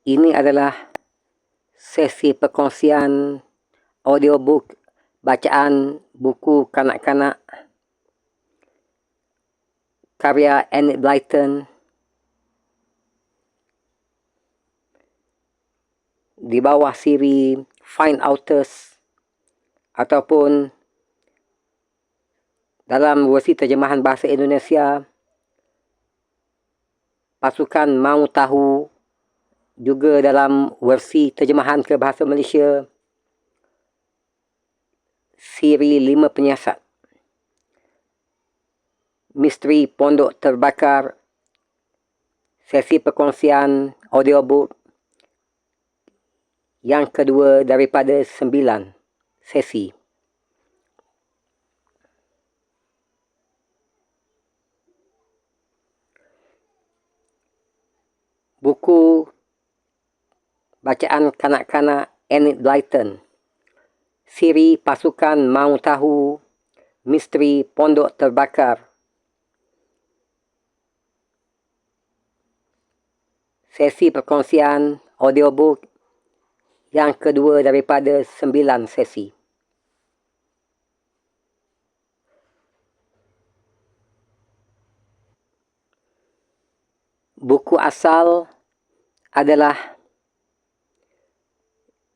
Ini adalah sesi perkongsian audiobook bacaan buku kanak-kanak karya Enid Blyton di bawah siri Find Authors ataupun dalam versi terjemahan bahasa Indonesia Pasukan Mahu Tahu, juga dalam versi terjemahan ke bahasa Malaysia siri 5 penyiasat. Misteri Pondok Terbakar, sesi perkongsian audiobook yang kedua daripada 9 sesi. Buku bacaan kanak-kanak Enid Blyton, siri Pasukan Mahu Tahu, Misteri Pondok Terbakar, sesi perkongsian audiobook yang kedua daripada 9 sesi. Buku asal adalah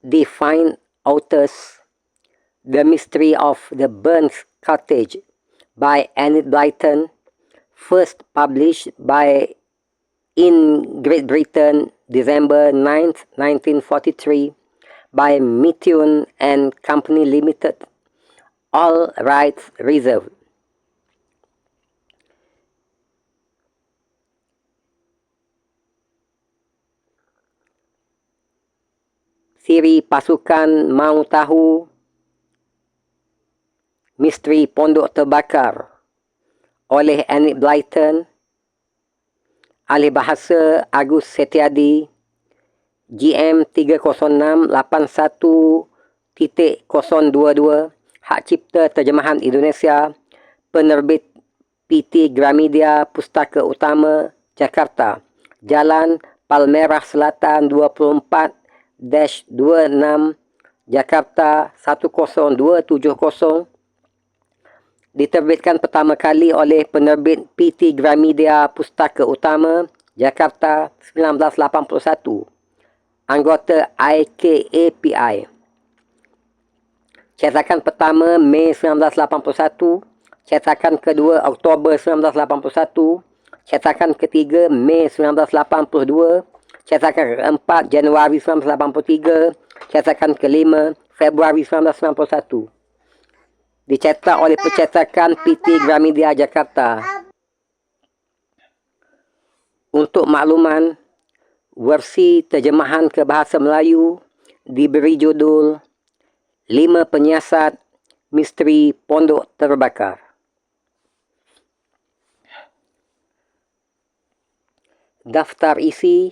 The Find Authors, The Mystery of the Burns Cottage by Enid Blyton, first published in Great Britain December 9th, 1943 by Mithun and Company Limited, all rights reserved. Siri Pasukan Mahu Tahu, Misteri Pondok Terbakar oleh Enid Blyton, alih bahasa Agus Setiadi, GM 30681.022, hak cipta terjemahan Indonesia, penerbit PT Gramedia Pustaka Utama, Jakarta, Jalan Palmerah Selatan 24-26, Jakarta 10270. Diterbitkan pertama kali oleh penerbit PT Gramedia Pustaka Utama, Jakarta 1981. Anggota IKAPI. Cetakan pertama Mei 1981, cetakan kedua Oktober 1981, cetakan ketiga Mei 1982, cetakan keempat Januari 1983, cetakan kelima Februari 1991. Dicetak oleh percetakan PT Gramedia Jakarta. Untuk makluman, versi terjemahan ke bahasa Melayu diberi judul 5 Penyiasat Misteri Pondok Terbakar. Daftar isi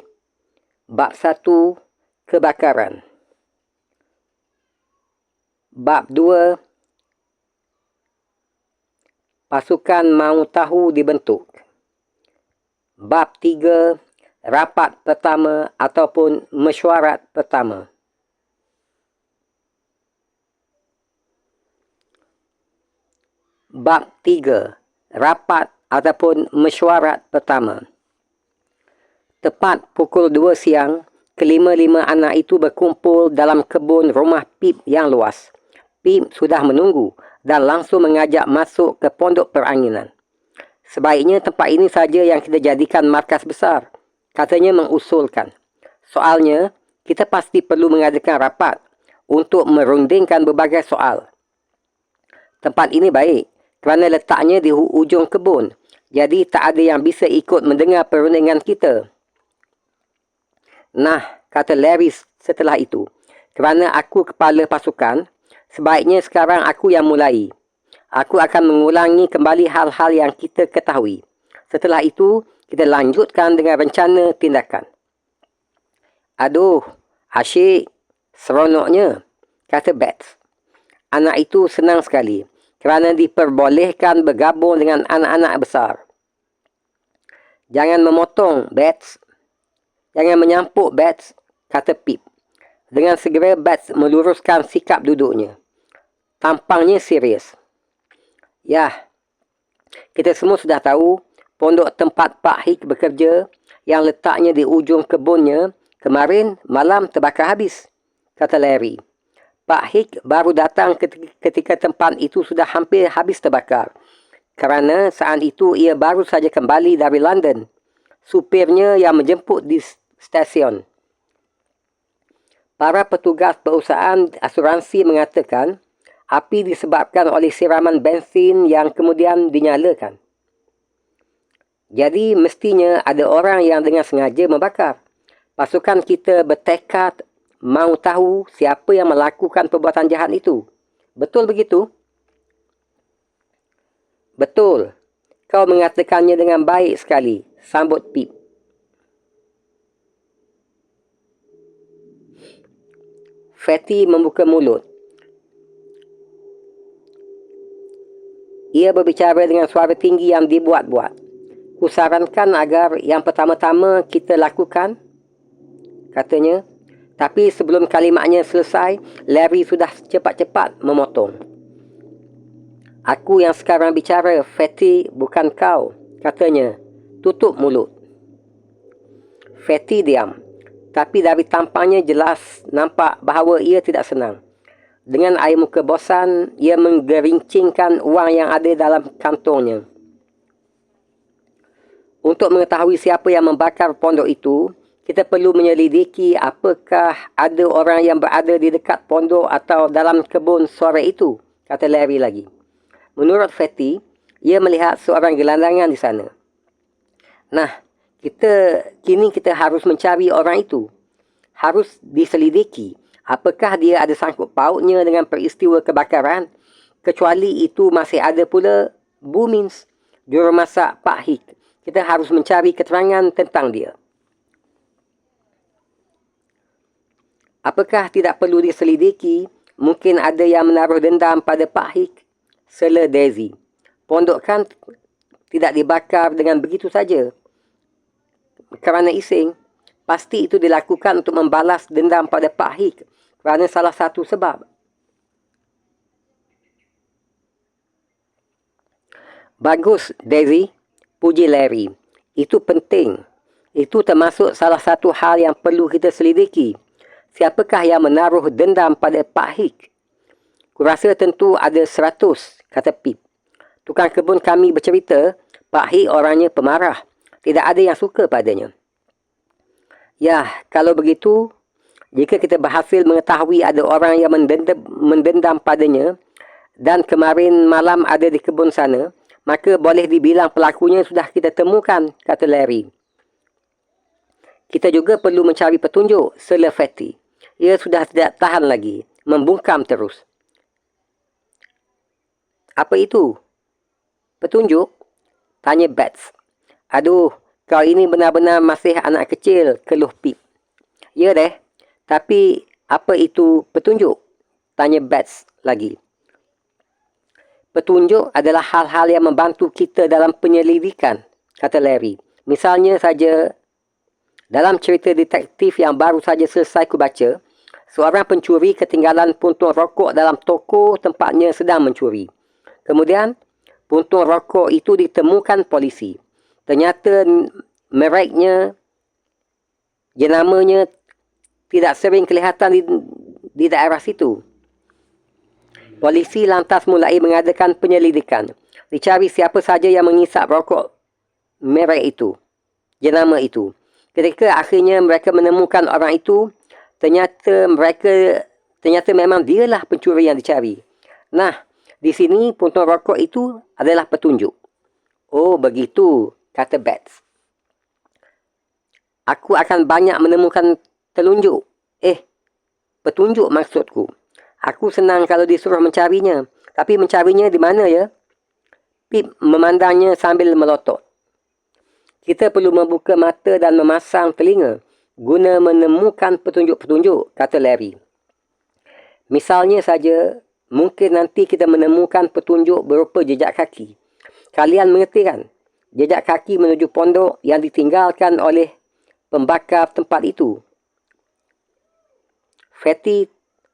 Bab 1, Kebakaran. Bab 2, Pasukan Mahu Tahu dibentuk. Bab 3, Rapat pertama ataupun mesyuarat pertama. Bab 3, Rapat ataupun mesyuarat pertama. Tepat pukul 2 siang, kelima-lima anak itu berkumpul dalam kebun rumah Pip yang luas. Pip sudah menunggu dan langsung mengajak masuk ke pondok peranginan. Sebaiknya tempat ini saja yang kita jadikan markas besar, katanya mengusulkan. Soalnya, kita pasti perlu mengadakan rapat untuk merundingkan berbagai soal. Tempat ini baik kerana letaknya di ujung kebun, jadi tak ada yang bisa ikut mendengar perundingan kita. Nah, kata Larry setelah itu, kerana aku kepala pasukan, sebaiknya sekarang aku yang mulai. Aku akan mengulangi kembali hal-hal yang kita ketahui. Setelah itu, kita lanjutkan dengan rencana tindakan. Aduh, asyik, seronoknya, kata Beth. Anak itu senang sekali kerana diperbolehkan bergabung dengan anak-anak besar. Jangan memotong, Beth. Jangan menyampuk, Beth, kata Pip. Dengan segera Bats meluruskan sikap duduknya. Tampangnya serius. Yah, kita semua sudah tahu pondok tempat Pak Hik bekerja yang letaknya di ujung kebunnya kemarin malam terbakar habis, kata Larry. Pak Hik baru datang ketika tempat itu sudah hampir habis terbakar. Kerana saat itu ia baru saja kembali dari London. Supirnya yang menjemput di stesen. Para petugas perusahaan asuransi mengatakan api disebabkan oleh siraman bensin yang kemudian dinyalakan. Jadi mestinya ada orang yang dengan sengaja membakar. Pasukan kita bertekad mahu tahu siapa yang melakukan perbuatan jahat itu. Betul begitu? Betul. Kau mengatakannya dengan baik sekali, sambut Pip. Fatty membuka mulut. Ia berbicara dengan suara tinggi yang dibuat-buat. Kusarankan agar yang pertama-tama kita lakukan, katanya. Tapi sebelum kalimatnya selesai, Larry sudah cepat-cepat memotong. Aku yang sekarang bicara, Fatty, bukan kau, katanya. Tutup mulut. Fatty diam. Tapi dari tampangnya jelas nampak bahawa ia tidak senang. Dengan air muka bosan, ia menggerincingkan wang yang ada dalam kantongnya. Untuk mengetahui siapa yang membakar pondok itu, kita perlu menyelidiki apakah ada orang yang berada di dekat pondok atau dalam kebun sore itu, kata Larry lagi. Menurut Fatty, ia melihat seorang gelandangan di sana. Nah, kini kita harus mencari orang itu. Harus diselidiki apakah dia ada sangkut pautnya dengan peristiwa kebakaran. Kecuali itu masih ada pula Boomins, jurumasak Pak Hik. Kita harus mencari keterangan tentang dia. Apakah tidak perlu diselidiki? Mungkin ada yang menaruh dendam pada Pak Hik. Sela Daisy. Pondok kan tidak dibakar dengan begitu saja. Kerana ising. Pasti itu dilakukan untuk membalas dendam pada Pak Hik. Kerana salah satu sebab. Bagus, Daisy. Puji Larry. Itu penting. Itu termasuk salah satu hal yang perlu kita selidiki. Siapakah yang menaruh dendam pada Pak Hik? Kurasa tentu ada 100, kata Pip. Tukang kebun kami bercerita, Pak Hik orangnya pemarah. Tidak ada yang suka padanya. Ya, kalau begitu, jika kita berhasil mengetahui ada orang yang mendendam padanya dan kemarin malam ada di kebun sana, maka boleh dibilang pelakunya sudah kita temukan, kata Larry. Kita juga perlu mencari petunjuk, sela Fatty. Ia sudah tidak tahan lagi, membungkam terus. Apa itu? Petunjuk? Tanya Bats. Aduh, kau ini benar-benar masih anak kecil, keluh Pip. Ya deh, tapi apa itu petunjuk? Tanya Bats lagi. Petunjuk adalah hal-hal yang membantu kita dalam penyelidikan, kata Larry. Misalnya saja, dalam cerita detektif yang baru saja selesai ku baca, seorang pencuri ketinggalan puntung rokok dalam toko tempatnya sedang mencuri. Kemudian, puntung rokok itu ditemukan polisi. Ternyata mereknya, jenamanya tidak sering kelihatan di daerah situ. Polisi lantas mulai mengadakan penyelidikan. Dicari siapa saja yang mengisap rokok merek itu, jenama itu. Ketika akhirnya mereka menemukan orang itu, ternyata memang dialah pencuri yang dicari. Nah, di sini puntung rokok itu adalah petunjuk. Oh, begitu, kata Bats. Aku akan banyak menemukan telunjuk. Petunjuk maksudku. Aku senang kalau disuruh mencarinya. Tapi mencarinya di mana ya? Pip memandangnya sambil melotot. Kita perlu membuka mata dan memasang telinga guna menemukan petunjuk-petunjuk, kata Larry. Misalnya saja, mungkin nanti kita menemukan petunjuk berupa jejak kaki. Kalian mengerti kan? Jejak kaki menuju pondok yang ditinggalkan oleh pembakar tempat itu. Fatty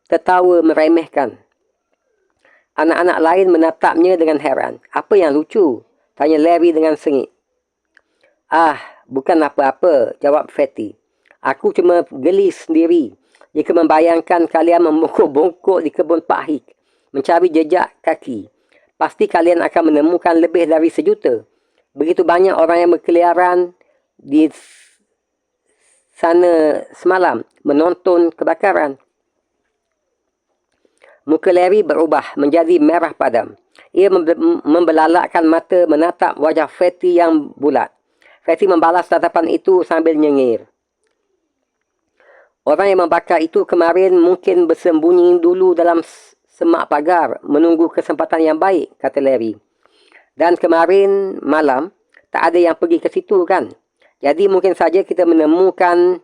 tertawa meremehkan. Anak-anak lain menatapnya dengan heran. Apa yang lucu? Tanya Larry dengan sengit. Ah, bukan apa-apa, jawab Fatty. Aku cuma geli sendiri jika membayangkan kalian membongkok-bongkok di kebun Pak Hik, mencari jejak kaki. Pasti kalian akan menemukan lebih dari 1 juta. Begitu banyak orang yang berkeliaran di sana semalam menonton kebakaran. Muka Larry berubah menjadi merah padam. Ia membelalakkan mata menatap wajah Fatty yang bulat. Fatty membalas tatapan itu sambil nyengir. Orang yang membakar itu kemarin mungkin bersembunyi dulu dalam semak pagar menunggu kesempatan yang baik, kata Larry. Dan kemarin malam tak ada yang pergi ke situ kan? Jadi mungkin saja kita menemukan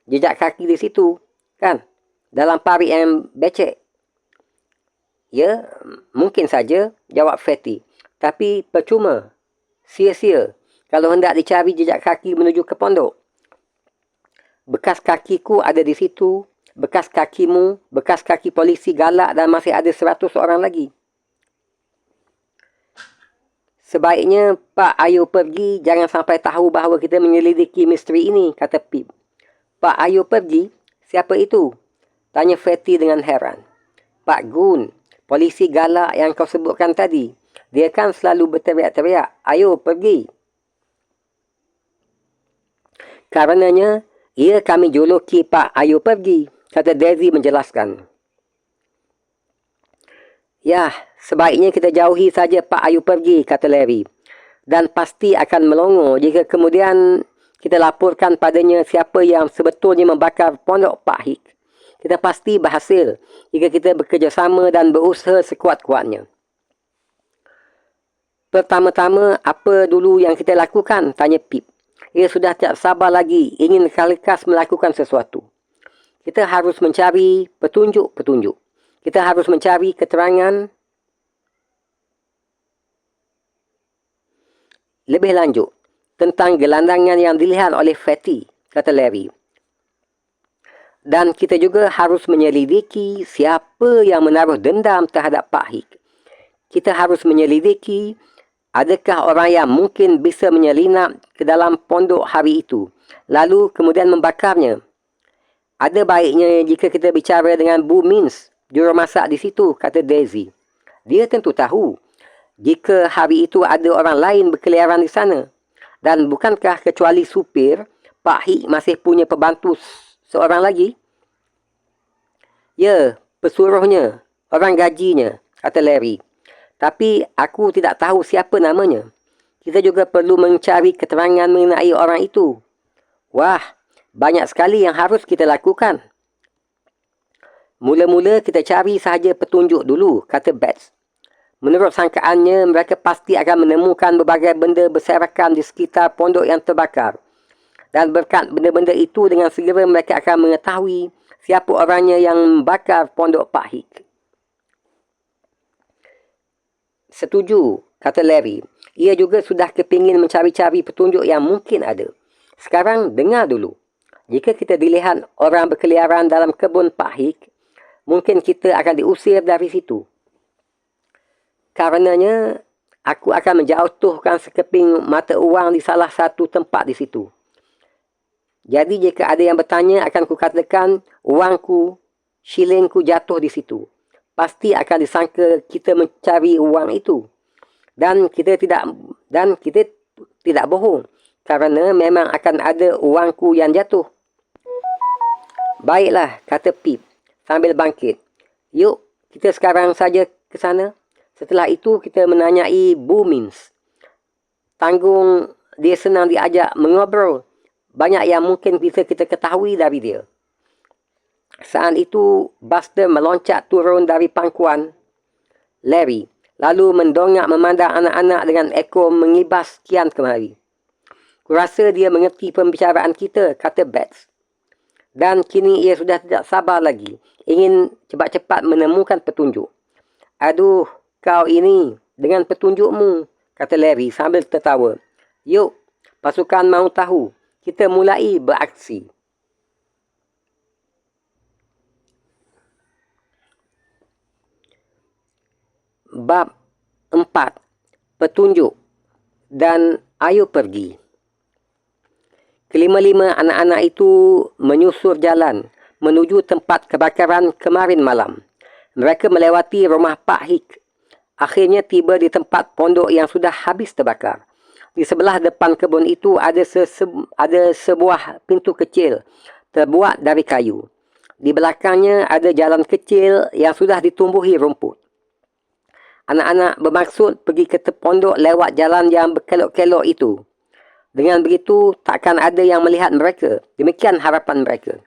jejak kaki di situ kan? Dalam parit yang becek. Ya, mungkin saja, jawab Fatty. Tapi percuma. Sia-sia. Kalau hendak dicari jejak kaki menuju ke pondok. Bekas kakiku ada di situ. Bekas kakimu, bekas kaki polisi galak dan masih ada 100 orang lagi. Sebaiknya Pak Ayo pergi, jangan sampai tahu bahawa kita menyelidiki misteri ini, kata Pip. Pak Ayo pergi? Siapa itu? Tanya Fatty dengan heran. Pak Gun, polisi galak yang kau sebutkan tadi. Dia kan selalu berteriak-teriak, ayo pergi. Karenanya, ia kami juluki Pak Ayo pergi, kata Daisy menjelaskan. Yah, sebaiknya kita jauhi saja Pak Ayo pergi, kata Larry. Dan pasti akan melongo jika kemudian kita laporkan padanya siapa yang sebetulnya membakar pondok Pak Hik. Kita pasti berhasil jika kita bekerjasama dan berusaha sekuat-kuatnya. Pertama-tama, apa dulu yang kita lakukan? Tanya Pip. Ia sudah tak sabar lagi ingin lekas melakukan sesuatu. Kita harus mencari petunjuk-petunjuk. Kita harus mencari keterangan lebih lanjut tentang gelandangan yang dilihat oleh Fatty, kata Larry. Dan kita juga harus menyelidiki siapa yang menaruh dendam terhadap Pak Hik. Kita harus menyelidiki adakah orang yang mungkin bisa menyelinap ke dalam pondok hari itu, lalu kemudian membakarnya. Ada baiknya jika kita bicara dengan Bu Mins, jurumasak di situ, kata Daisy. Dia tentu tahu jika hari itu ada orang lain berkeliaran di sana. Dan bukankah kecuali supir, Pak Hik masih punya pembantu seorang lagi? Ya, pesuruhnya, orang gajinya, kata Larry. Tapi aku tidak tahu siapa namanya. Kita juga perlu mencari keterangan mengenai orang itu. Wah, banyak sekali yang harus kita lakukan. Mula-mula kita cari sahaja petunjuk dulu, kata Bats. Menurut sangkaannya, mereka pasti akan menemukan berbagai benda berserakan di sekitar pondok yang terbakar. Dan berkat benda-benda itu, dengan segera mereka akan mengetahui siapa orangnya yang membakar pondok Pak Hik. Setuju, kata Larry. Ia juga sudah kepingin mencari-cari petunjuk yang mungkin ada. Sekarang dengar dulu. Jika kita dilihat orang berkeliaran dalam kebun Pak Hik, mungkin kita akan diusir dari situ. Karenanya, aku akan menjatuhkan sekeping mata uang di salah satu tempat di situ. Jadi jika ada yang bertanya, akan kukatakan uangku, shilingku jatuh di situ. Pasti akan disangka kita mencari uang itu. Dan kita tidak bohong. Kerana memang akan ada uangku yang jatuh. Baiklah, kata Pip sambil bangkit. Yuk, kita sekarang saja ke sana. Setelah itu kita menanyai Bu Mins. Tanggung dia senang diajak mengobrol. Banyak yang mungkin bisa kita ketahui dari dia. Saat itu, Buster meloncat turun dari pangkuan Larry, lalu mendongak memandang anak-anak dengan ekor mengibas kian kemari. Kurasa dia mengerti pembicaraan kita, kata Bats. Dan kini ia sudah tidak sabar lagi, ingin cepat-cepat menemukan petunjuk. Aduh, kau ini, dengan petunjukmu, kata Larry sambil tertawa. Yuk, pasukan mahu tahu, kita mulai beraksi. Bab 4. Petunjuk dan ayo pergi. Kelima-lima anak-anak itu menyusur jalan menuju tempat kebakaran kemarin malam. Mereka melewati rumah Pak Hik. Akhirnya tiba di tempat pondok yang sudah habis terbakar. Di sebelah depan kebun itu ada sebuah pintu kecil terbuat dari kayu. Di belakangnya ada jalan kecil yang sudah ditumbuhi rumput. Anak-anak bermaksud pergi ke pondok lewat jalan yang berkelok-kelok itu. Dengan begitu, takkan ada yang melihat mereka. Demikian harapan mereka.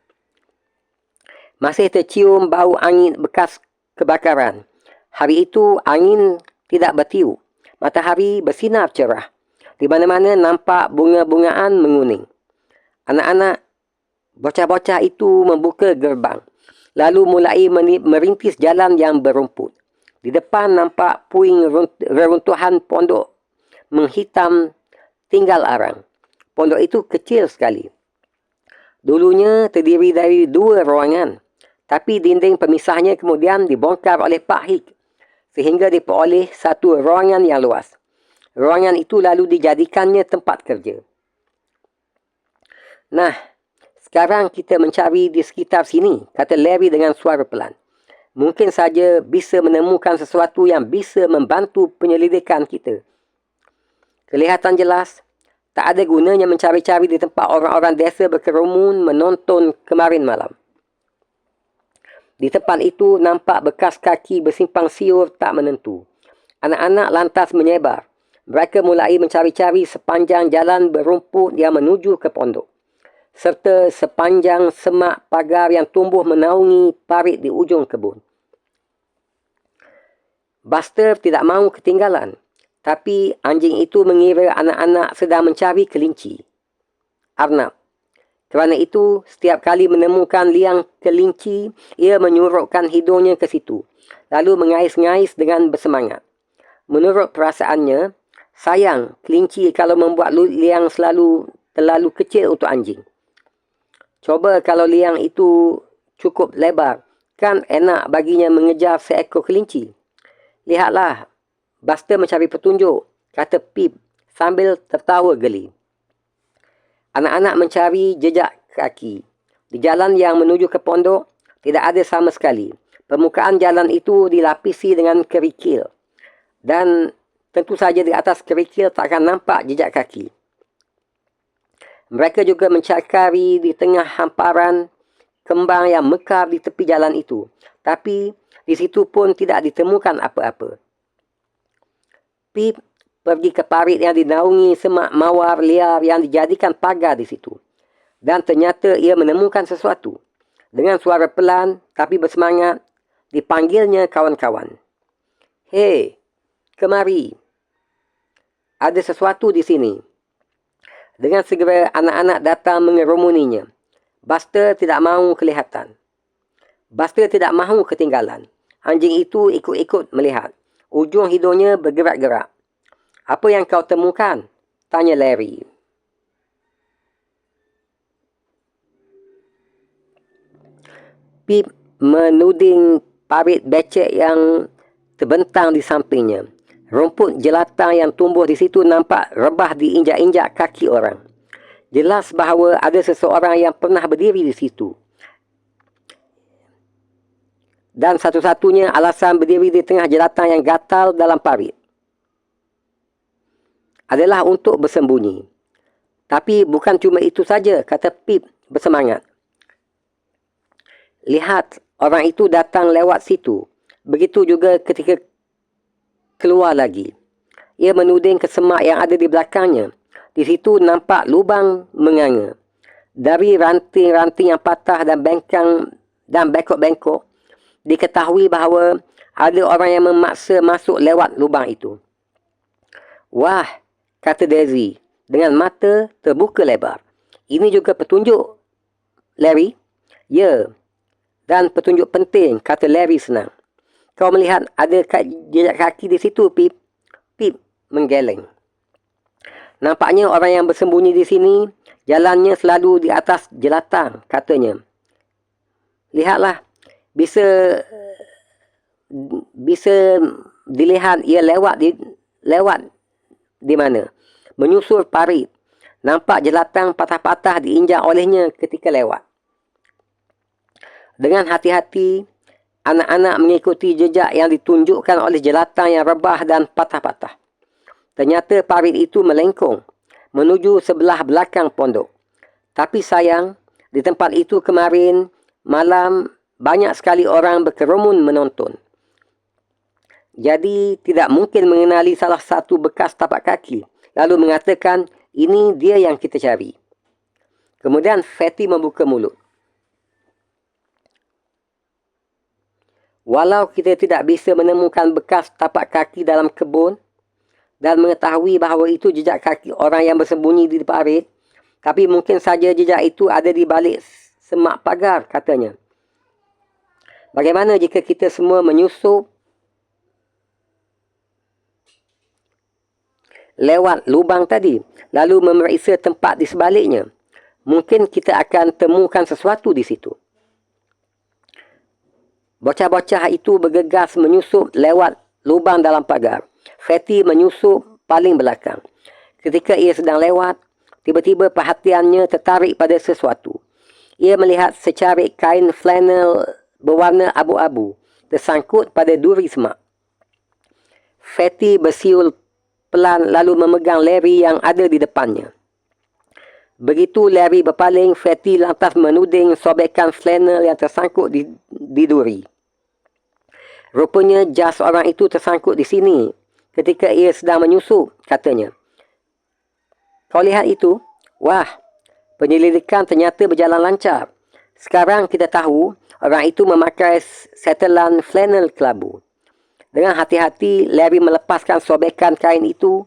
Masih tercium bau angin bekas kebakaran. Hari itu, angin tidak bertiup. Matahari bersinar cerah. Di mana-mana nampak bunga-bungaan menguning. Anak-anak bocah-bocah itu membuka gerbang. Lalu mulai merintis jalan yang berumput. Di depan nampak puing reruntuhan pondok menghitam tinggal arang. Pondok itu kecil sekali. Dulunya terdiri dari 2 ruangan. Tapi dinding pemisahnya kemudian dibongkar oleh Pak Hik. Sehingga diperoleh satu ruangan yang luas. Ruangan itu lalu dijadikannya tempat kerja. Nah, sekarang kita mencari di sekitar sini, kata Larry dengan suara pelan. Mungkin saja bisa menemukan sesuatu yang bisa membantu penyelidikan kita. Kelihatan jelas, tak ada gunanya mencari-cari di tempat orang-orang desa berkerumun menonton kemarin malam. Di tempat itu nampak bekas kaki bersimpang siur tak menentu. Anak-anak lantas menyebar. Mereka mulai mencari-cari sepanjang jalan berumput yang menuju ke pondok. Serta sepanjang semak pagar yang tumbuh menaungi parit di ujung kebun. Buster tidak mahu ketinggalan, tapi anjing itu mengira anak-anak sedang mencari kelinci. Arnab. Kerana itu, setiap kali menemukan liang kelinci, ia menyurukkan hidungnya ke situ, lalu mengais-ngais dengan bersemangat. Menurut perasaannya, sayang kelinci kalau membuat liang terlalu kecil untuk anjing. Coba kalau liang itu cukup lebar, kan enak baginya mengejar seekor kelinci. Lihatlah, Buster mencari petunjuk, kata Pip sambil tertawa geli. Anak-anak mencari jejak kaki. Di jalan yang menuju ke pondok, tidak ada sama sekali. Permukaan jalan itu dilapisi dengan kerikil. Dan tentu saja di atas kerikil takkan nampak jejak kaki. Mereka juga mencari di tengah hamparan kembang yang mekar di tepi jalan itu. Tapi di situ pun tidak ditemukan apa-apa. Pip pergi ke parit yang dinaungi semak mawar liar yang dijadikan pagar di situ. Dan ternyata ia menemukan sesuatu. Dengan suara pelan tapi bersemangat, dipanggilnya kawan-kawan. Hei, kemari. Ada sesuatu di sini. Dengan segera anak-anak datang mengerumuninya. Buster tidak mahu kelihatan. Buster tidak mahu ketinggalan. Anjing itu ikut-ikut melihat. Ujung hidungnya bergerak-gerak. Apa yang kau temukan? Tanya Larry. Pip menuding parit becek yang terbentang di sampingnya. Rumput jelantang yang tumbuh di situ nampak rebah diinjak-injak kaki orang. Jelas bahawa ada seseorang yang pernah berdiri di situ. Dan satu-satunya alasan berdiri di tengah jelantang yang gatal dalam parit adalah untuk bersembunyi. Tapi bukan cuma itu saja, kata Pip bersemangat. Lihat, orang itu datang lewat situ. Begitu juga ketika keluar lagi. Ia menuding ke semak yang ada di belakangnya. Di situ nampak lubang menganga. Dari ranting-ranting yang patah dan bengkok-bengkok, diketahui bahawa ada orang yang memaksa masuk lewat lubang itu. Wah, kata Daisy dengan mata terbuka lebar. Ini juga petunjuk, Larry? Ya, dan petunjuk penting, kata Larry senang. Kau melihat ada jejak kaki di situ, Pip? Pip menggeleng. Nampaknya orang yang bersembunyi di sini, jalannya selalu di atas jelantang, katanya. Lihatlah, bisa bisa dilihat ia lewat di mana? Menyusur parit. Nampak jelatang patah-patah diinjak olehnya ketika lewat. Dengan hati-hati, anak-anak mengikuti jejak yang ditunjukkan oleh jelatang yang rebah dan patah-patah. Ternyata parit itu melengkung menuju sebelah belakang pondok. Tapi sayang, di tempat itu kemarin malam banyak sekali orang berkerumun menonton. Jadi tidak mungkin mengenali salah satu bekas tapak kaki, lalu mengatakan, ini dia yang kita cari. Kemudian Fatty membuka mulut. Walau kita tidak bisa menemukan bekas tapak kaki dalam kebun dan mengetahui bahawa itu jejak kaki orang yang bersembunyi di parit, tapi mungkin saja jejak itu ada di balik semak pagar, katanya. Bagaimana jika kita semua menyusup lewat lubang tadi, lalu memeriksa tempat di sebaliknya? Mungkin kita akan temukan sesuatu di situ. Bocah-bocah itu bergegas menyusup lewat lubang dalam pagar. Fatty menyusup paling belakang. Ketika ia sedang lewat, tiba-tiba perhatiannya tertarik pada sesuatu. Ia melihat secarik kain flannel berwarna abu-abu tersangkut pada duri semak. Fatty bersiul pelan lalu memegang Larry yang ada di depannya. Begitu Larry berpaling, Fatty lantas menuding sobekan flannel yang tersangkut di duri. Rupanya jas orang itu tersangkut di sini ketika ia sedang menyusup, katanya. Kau lihat itu? Wah, penyelidikan ternyata berjalan lancar. Sekarang kita tahu orang itu memakai setelan flannel kelabu. Dengan hati-hati, Larry melepaskan sobekan kain itu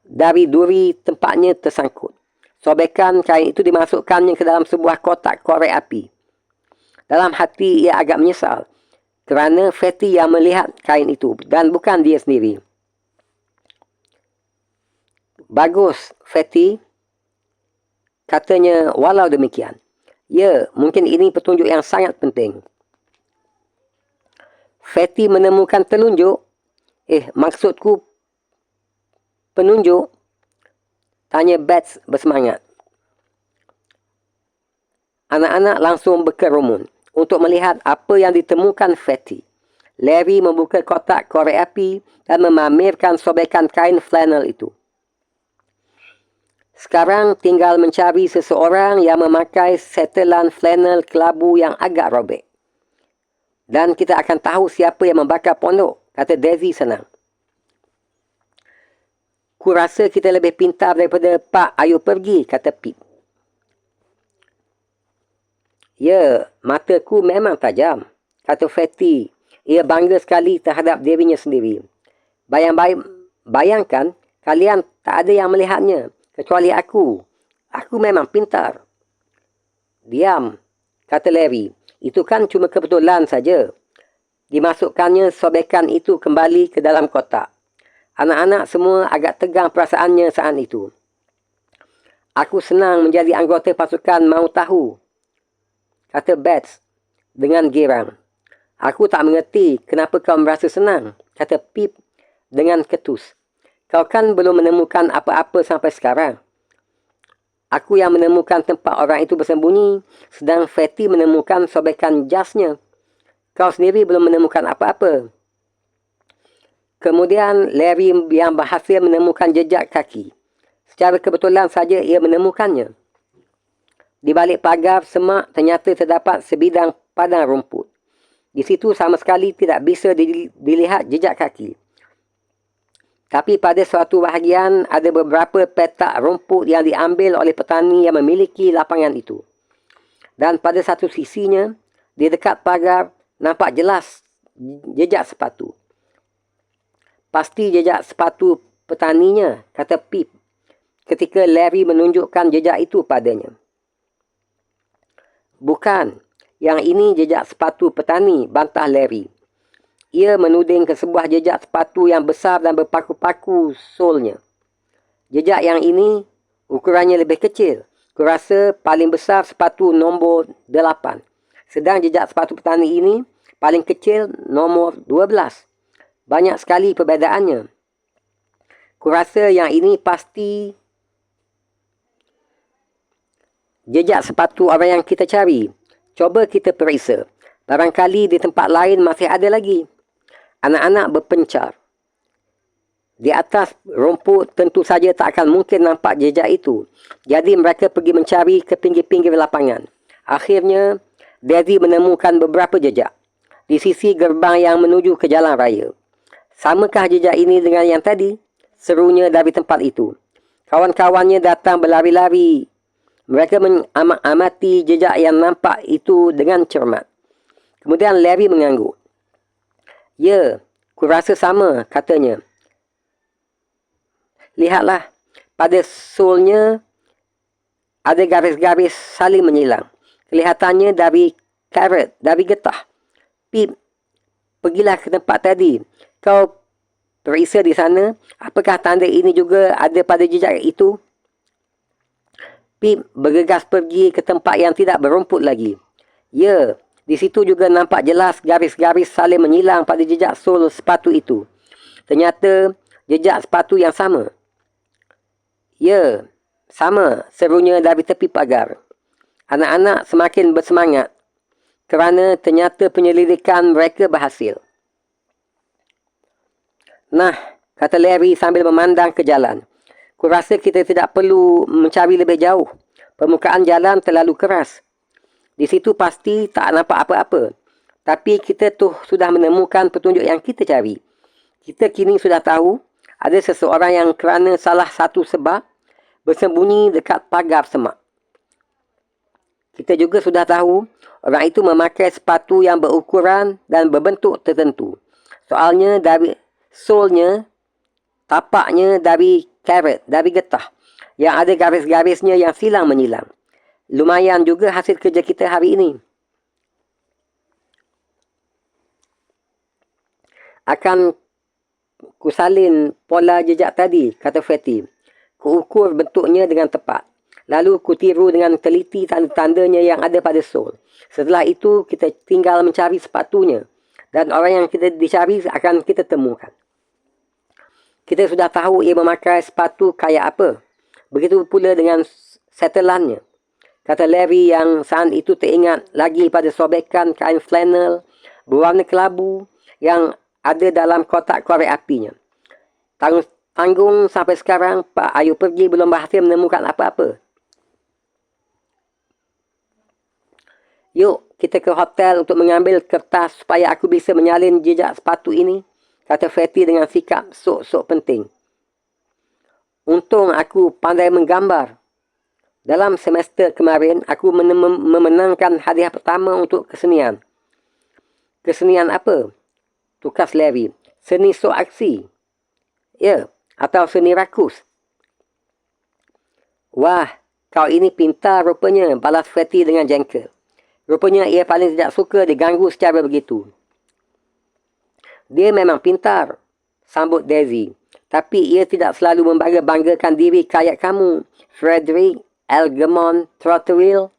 dari duri tempatnya tersangkut. Sobekan kain itu dimasukkannya ke dalam sebuah kotak korek api. Dalam hati ia agak menyesal kerana Fatty yang melihat kain itu dan bukan dia sendiri. Bagus, Fatty, katanya walau demikian. Ya, mungkin ini petunjuk yang sangat penting. Fatty menemukan telunjuk. Maksudku penunjuk? Tanya Bats bersemangat. Anak-anak langsung berkerumun untuk melihat apa yang ditemukan Fatty. Larry membuka kotak korek api dan memamerkan sobekan kain flannel itu. Sekarang tinggal mencari seseorang yang memakai setelan flannel kelabu yang agak robek. Dan kita akan tahu siapa yang membakar pondok, kata Daisy senang. Kurasa kita lebih pintar daripada Pak Ayo Pergi, kata Pip. Ya, mataku memang tajam, kata Fatty. Ia bangga sekali terhadap dirinya sendiri. Bayangkan, kalian tak ada yang melihatnya, kecuali aku. Aku memang pintar. Diam, kata Larry. Itu kan cuma kebetulan saja. Dimasukkannya sobekan itu kembali ke dalam kotak. Anak-anak semua agak tegang perasaannya saat itu. Aku senang menjadi anggota pasukan mau tahu, kata Bats dengan girang. Aku tak mengerti kenapa kau merasa senang, kata Pip dengan ketus. Kau kan belum menemukan apa-apa sampai sekarang. Aku yang menemukan tempat orang itu bersembunyi, sedang Fatty menemukan sobekan jasnya. Kau sendiri belum menemukan apa-apa. Kemudian Larry yang berhasil menemukan jejak kaki. Secara kebetulan saja ia menemukannya. Di balik pagar semak ternyata terdapat sebidang padang rumput. Di situ sama sekali tidak bisa dilihat jejak kaki. Tapi pada suatu bahagian ada beberapa petak rumput yang diambil oleh petani yang memiliki lapangan itu. Dan pada satu sisinya, di dekat pagar, nampak jelas jejak sepatu. Pasti jejak sepatu petaninya, kata Pip, ketika Larry menunjukkan jejak itu padanya. Bukan, yang ini jejak sepatu petani, bantah Larry. Ia menuding ke sebuah jejak sepatu yang besar dan berpaku-paku solnya. Jejak yang ini ukurannya lebih kecil. Kurasa paling besar sepatu nombor 8. Sedang jejak sepatu petani ini paling kecil nombor 12. Banyak sekali perbezaannya. Kurasa yang ini pasti jejak sepatu orang yang kita cari. Cuba kita periksa. Barangkali di tempat lain masih ada lagi. Anak-anak berpencar. Di atas rumput tentu saja tak akan mungkin nampak jejak itu. Jadi mereka pergi mencari ke pinggir-pinggir lapangan. Akhirnya, Daisy menemukan beberapa jejak di sisi gerbang yang menuju ke jalan raya. Samakah jejak ini dengan yang tadi? Serunya dari tempat itu. Kawan-kawannya datang berlari-lari. Mereka mengamati jejak yang nampak itu dengan cermat. Kemudian Larry mengangguk. Ya, kurasa sama, katanya. Lihatlah, pada solnya ada garis-garis saling menyilang. Kelihatannya dari karet, dari getah. Pip, pergilah ke tempat tadi. Kau periksa di sana. Apakah tanda ini juga ada pada jejak itu? Pip bergegas pergi ke tempat yang tidak berumput lagi. Ya, di situ juga nampak jelas garis-garis saling menyilang pada jejak sol sepatu itu. Ternyata jejak sepatu yang sama. Ya, sama, serunya dari tepi pagar. Anak-anak semakin bersemangat kerana ternyata penyelidikan mereka berhasil. Nah, kata Larry sambil memandang ke jalan. Kurasa kita tidak perlu mencari lebih jauh. Permukaan jalan terlalu keras. Di situ pasti tak nampak apa-apa. Tapi kita sudah menemukan petunjuk yang kita cari. Kita kini sudah tahu ada seseorang yang kerana salah satu sebab bersembunyi dekat pagar semak. Kita juga sudah tahu orang itu memakai sepatu yang berukuran dan berbentuk tertentu. Soalnya dari solnya, tapaknya dari karet, dari getah. Yang ada garis-garisnya yang silang menyilang. Lumayan juga hasil kerja kita hari ini. Akan kusalin pola jejak tadi, kata Fatty. Kuukur bentuknya dengan tepat. Lalu kutiru dengan teliti tanda-tandanya yang ada pada sol. Setelah itu, kita tinggal mencari sepatunya. Dan orang yang kita dicari akan kita temukan. Kita sudah tahu ia memakai sepatu kayak apa. Begitu pula dengan setelannya. Kata Larry yang saat itu teringat lagi pada sobekan kain flannel berwarna kelabu yang ada dalam kotak korek apinya. Tanggung sampai sekarang, Pak Ayu pergi belum berhasil menemukan apa-apa. Yuk, kita ke hotel untuk mengambil kertas supaya aku bisa menyalin jejak sepatu ini, kata Fatty dengan sikap sok-sok penting. Untung aku pandai menggambar. Dalam semester kemarin, aku memenangkan hadiah pertama untuk kesenian. Kesenian apa? Tukas Larry. Seni sok aksi. Ya, atau seni rakus. Wah, kau ini pintar rupanya, balas Fatty dengan jengkel. Rupanya ia paling tidak suka diganggu secara begitu. Dia memang pintar, sambut Daisy. Tapi ia tidak selalu membangga-banggakan diri kayak kamu, Frederick Algernon Trotteril.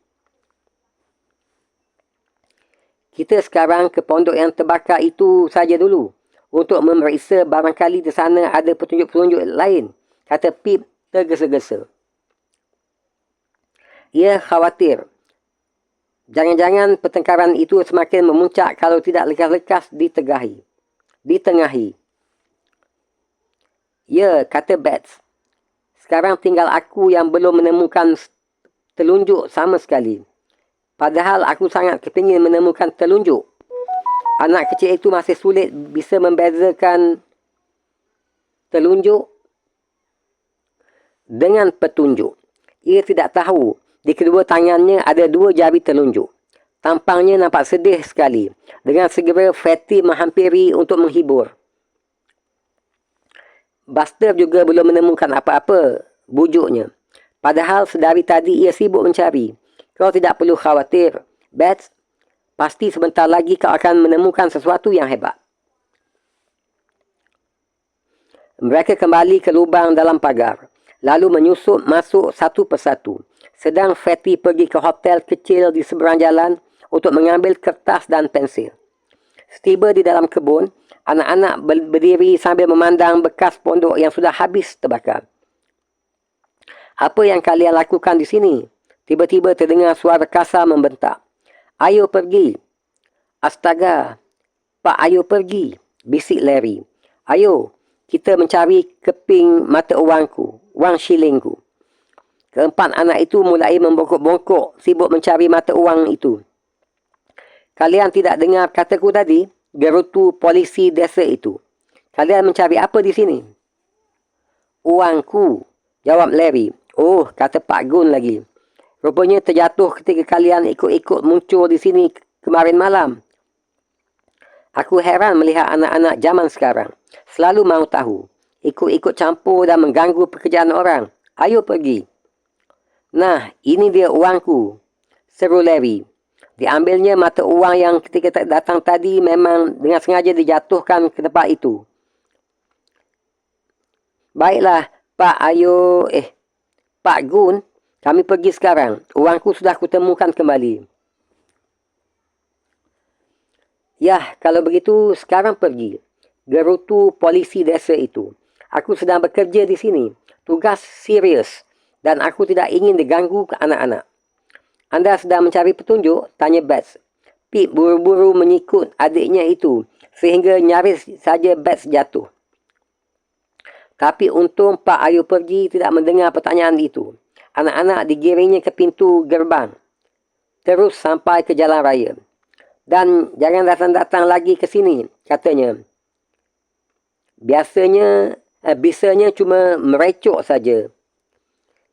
Kita sekarang ke pondok yang terbakar itu saja dulu. Untuk memeriksa barangkali di sana ada petunjuk-petunjuk lain, kata Pip tergesa-gesa. Ia khawatir. Jangan-jangan pertengkaran itu semakin memuncak kalau tidak lekas-lekas ditengahi. Ya, kata Bats. Sekarang tinggal aku yang belum menemukan telunjuk sama sekali. Padahal aku sangat kepingin menemukan telunjuk. Anak kecil itu masih sulit bisa membezakan telunjuk dengan petunjuk. Ia tidak tahu di kedua tangannya ada 2 jari telunjuk. Tampangnya nampak sedih sekali. Dengan segera Fatty menghampiri untuk menghibur. Buster juga belum menemukan apa-apa, bujuknya. Padahal sedari tadi ia sibuk mencari. Kau tidak perlu khawatir, Bats. Pasti sebentar lagi kau akan menemukan sesuatu yang hebat. Mereka kembali ke lubang dalam pagar, lalu menyusup masuk satu persatu. Sedang Fatty pergi ke hotel kecil di seberang jalan untuk mengambil kertas dan pensil. Setiba di dalam kebun, anak-anak berdiri sambil memandang bekas pondok yang sudah habis terbakar. Apa yang kalian lakukan di sini? Tiba-tiba terdengar suara kasar membentak. Ayo pergi. Astaga. Pak, ayo pergi. Bisik Larry. Ayo, kita mencari keping mata wangku, wang shillingku. Keempat anak itu mulai membongkok-bongkok, sibuk mencari mata wang itu. Kalian tidak dengar kataku tadi? Gerutu polisi desa itu. Kalian mencari apa di sini? Uangku, jawab Larry. Oh, kata Pak Gun lagi. Rupanya terjatuh ketika kalian ikut-ikut muncul di sini kemarin malam. Aku heran melihat anak-anak zaman sekarang. Selalu mau tahu. Ikut-ikut campur dan mengganggu pekerjaan orang. Ayo pergi. Nah, ini dia uangku, seru Larry. Diambilnya mata uang yang ketika datang tadi memang dengan sengaja dijatuhkan ke tempat itu. Baiklah, Pak Pak Gun, kami pergi sekarang. Uangku sudah kutemukan kembali. Yah, kalau begitu sekarang pergi. Gerutu polisi desa itu. Aku sedang bekerja di sini. Tugas serius. Dan aku tidak ingin diganggu ke anak-anak. Anda sedang mencari petunjuk? Tanya Bats. Pip buru-buru menyikut adiknya itu. Sehingga nyaris saja Bats jatuh. Tapi untung Pak Ayu pergi tidak mendengar pertanyaan itu. Anak-anak digiringnya ke pintu gerbang. Terus sampai ke jalan raya. Dan jangan datang-datang lagi ke sini, katanya. Bisanya cuma merecok saja.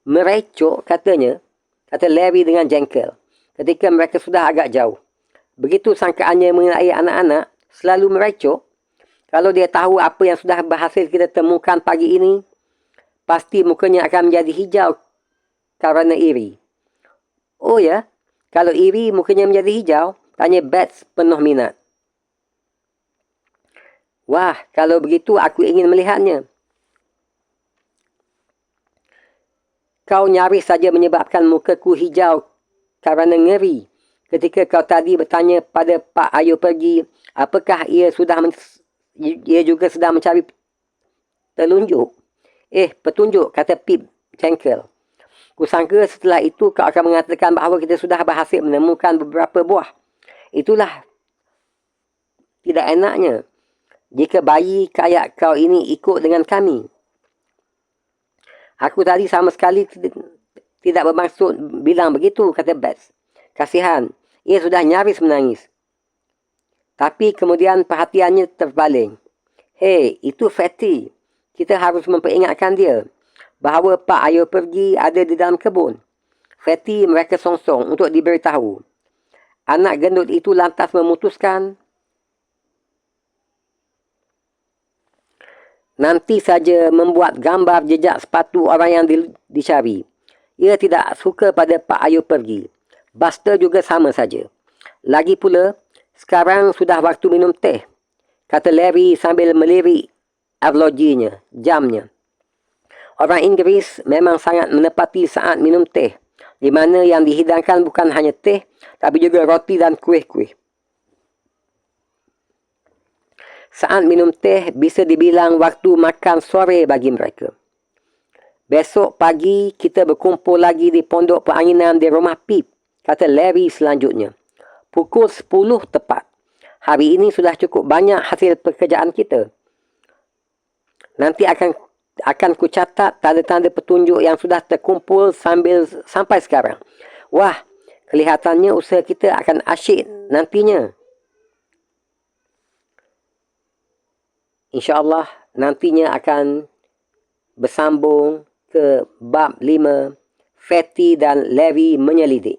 Merecok, katanya, kata Larry dengan jengkel, ketika mereka sudah agak jauh. Begitu sangkaannya mengenai anak-anak, selalu merecok. Kalau dia tahu apa yang sudah berhasil kita temukan pagi ini, pasti mukanya akan menjadi hijau kerana iri. Oh ya, kalau iri mukanya menjadi hijau, tanya Bats penuh minat. Wah, kalau begitu aku ingin melihatnya. Kau nyaris saja menyebabkan mukaku hijau kerana ngeri ketika kau tadi bertanya pada Pak Ayu pergi, apakah ia juga sedang mencari petunjuk, kata Pip jengkel. Kusangka setelah itu kau akan mengatakan bahawa kita sudah berhasil menemukan beberapa buah. Itulah tidak enaknya jika bayi kayak kau ini ikut dengan kami. Aku tadi sama sekali tidak bermaksud bilang begitu, kata Bats. Kasihan, ia sudah nyaris menangis. Tapi kemudian perhatiannya terbaling. Hei, itu Fatty. Kita harus memperingatkan dia bahawa Pak Ayu pergi ada di dalam kebun. Fatty mereka songsong untuk diberitahu. Anak gendut itu lantas memutuskan nanti saja membuat gambar jejak sepatu orang yang dicari. Ia tidak suka pada Pak Ayu pergi. Buster juga sama saja. Lagi pula, sekarang sudah waktu minum teh, kata Larry sambil melirik arlojinya, jamnya. Orang Inggeris memang sangat menepati saat minum teh, di mana yang dihidangkan bukan hanya teh, tapi juga roti dan kuih-kuih. Saat minum teh bisa dibilang waktu makan sore bagi mereka. Besok pagi kita berkumpul lagi di pondok peranginan di rumah Pip, kata Larry selanjutnya. Pukul 10 tepat. Hari ini sudah cukup banyak hasil pekerjaan kita. Nanti akan ku catat tanda-tanda petunjuk yang sudah terkumpul sampai sekarang. Wah, kelihatannya usaha kita akan asyik nantinya. InsyaAllah nantinya akan bersambung ke bab 5, Fatty dan Larry menyelidik.